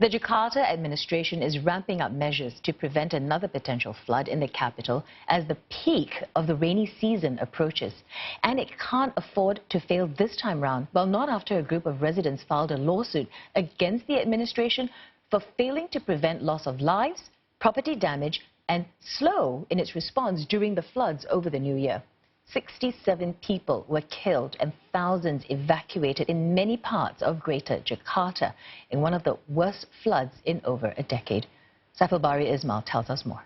The Jakarta administration is ramping up measures to prevent another potential flood in the capital as the peak of the rainy season approaches. And it can't afford to fail this time round. Well, not after a group of residents filed a lawsuit against the administration for failing to prevent loss of lives, property damage, and slow in its response during the floods over the new year. 67 people were killed and thousands evacuated in many parts of Greater Jakarta in one of the worst floods in over a decade. Saifulbari Ismail tells us more.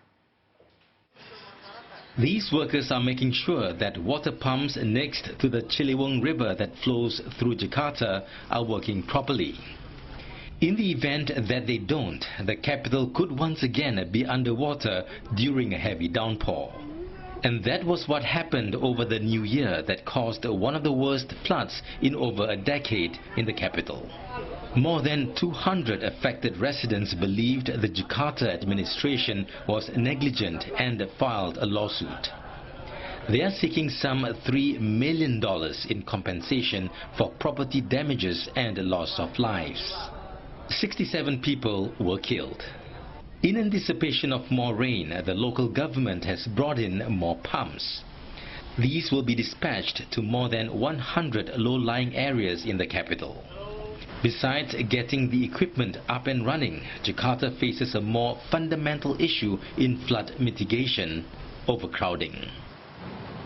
These workers are making sure that water pumps next to the Ciliwung River that flows through Jakarta are working properly. In the event that they don't, the capital could once again be underwater during a heavy downpour. And that was what happened over the new year that caused one of the worst floods in over a decade in the capital. More than 200 affected residents believed the Jakarta administration was negligent and filed a lawsuit. They are seeking some $3 million in compensation for property damages and loss of lives. 67 people were killed. In anticipation of more rain, the local government has brought in more pumps. These will be dispatched to more than 100 low-lying areas in the capital. Besides getting the equipment up and running, Jakarta faces a more fundamental issue in flood mitigation: overcrowding.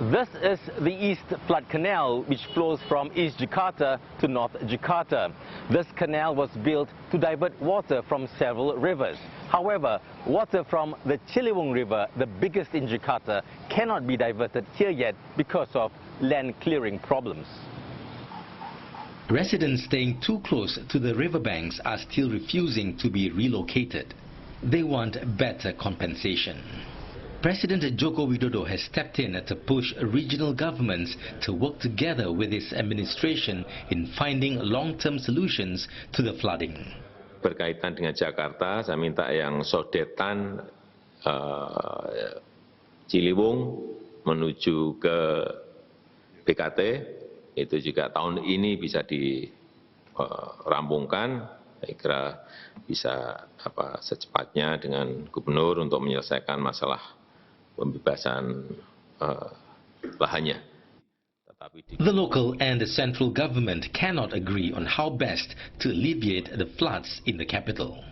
This is the East Flood Canal, which flows from East Jakarta to North Jakarta. This canal was built to divert water from several rivers. However, water from the Ciliwung River, the biggest in Jakarta, cannot be diverted here yet because of land clearing problems. Residents staying too close to the riverbanks are still refusing to be relocated. They want better compensation. President Joko Widodo has stepped in to push regional governments to work together with his administration in finding long-term solutions to the flooding. Berkaitan dengan Jakarta, saya minta yang sodetan Ciliwung menuju ke BKT, itu juga tahun ini bisa dirampungkan. Saya kira bisa secepatnya dengan gubernur untuk menyelesaikan masalah pembebasan lahannya. The local and the central government cannot agree on how best to alleviate the floods in the capital.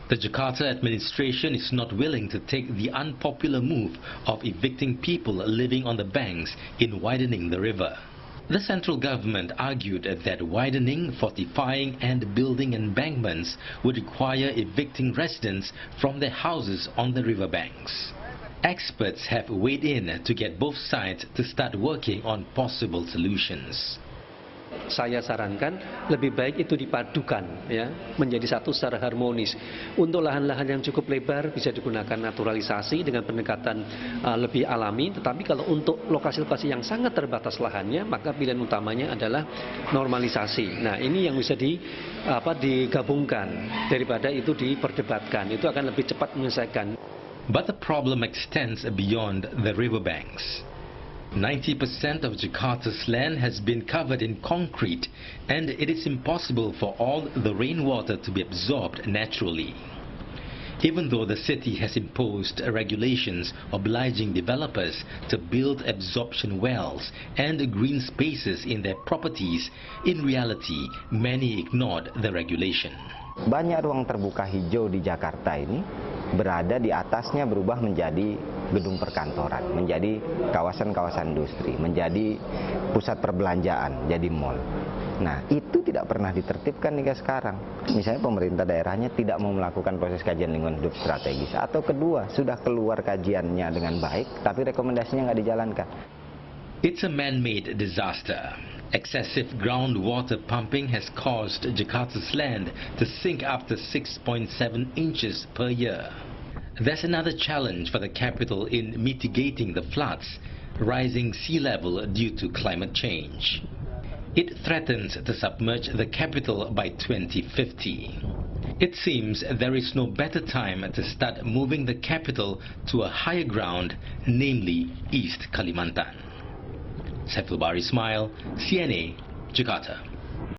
The Jakarta administration is not willing to take the unpopular move of evicting people living on the banks in widening the river. The central government argued that widening, fortifying and building embankments would require evicting residents from their houses on the riverbanks. Experts have weighed in to get both sides to start working on possible solutions. Saya sarankan lebih baik itu dipadukan ya, menjadi satu secara harmonis. Untuk lahan-lahan yang cukup lebar bisa digunakan naturalisasi dengan pendekatan lebih alami, tetapi kalau untuk lokasi-lokasi yang sangat terbatas lahannya, maka pilihan utamanya adalah normalisasi. Nah, ini yang bisa digabungkan daripada itu diperdebatkan. Itu akan lebih cepat menyelesaikan. But the problem extends beyond the riverbanks. 90% of Jakarta's land has been covered in concrete, and it is impossible for all the rainwater to be absorbed naturally. Even though the city has imposed regulations obliging developers to build absorption wells and green spaces in their properties, in reality, many ignored the regulation. Banyak ruang terbuka hijau di Jakarta ini berada di atasnya berubah menjadi gedung perkantoran, menjadi kawasan-kawasan industri, menjadi pusat perbelanjaan, jadi mall. Nah, itu tidak pernah ditertibkan hingga sekarang. Misalnya pemerintah daerahnya tidak mau melakukan proses kajian lingkungan hidup strategis, atau kedua, sudah keluar kajiannya dengan baik, tapi rekomendasinya nggak dijalankan. It's a man-made disaster. Excessive groundwater pumping has caused Jakarta's land to sink up to 6.7 inches per year. There's another challenge for the capital in mitigating the floods: rising sea level due to climate change. It threatens to submerge the capital by 2050. It seems there is no better time to start moving the capital to a higher ground, namely East Kalimantan. Saifulbari Ismail, CNA, Jakarta.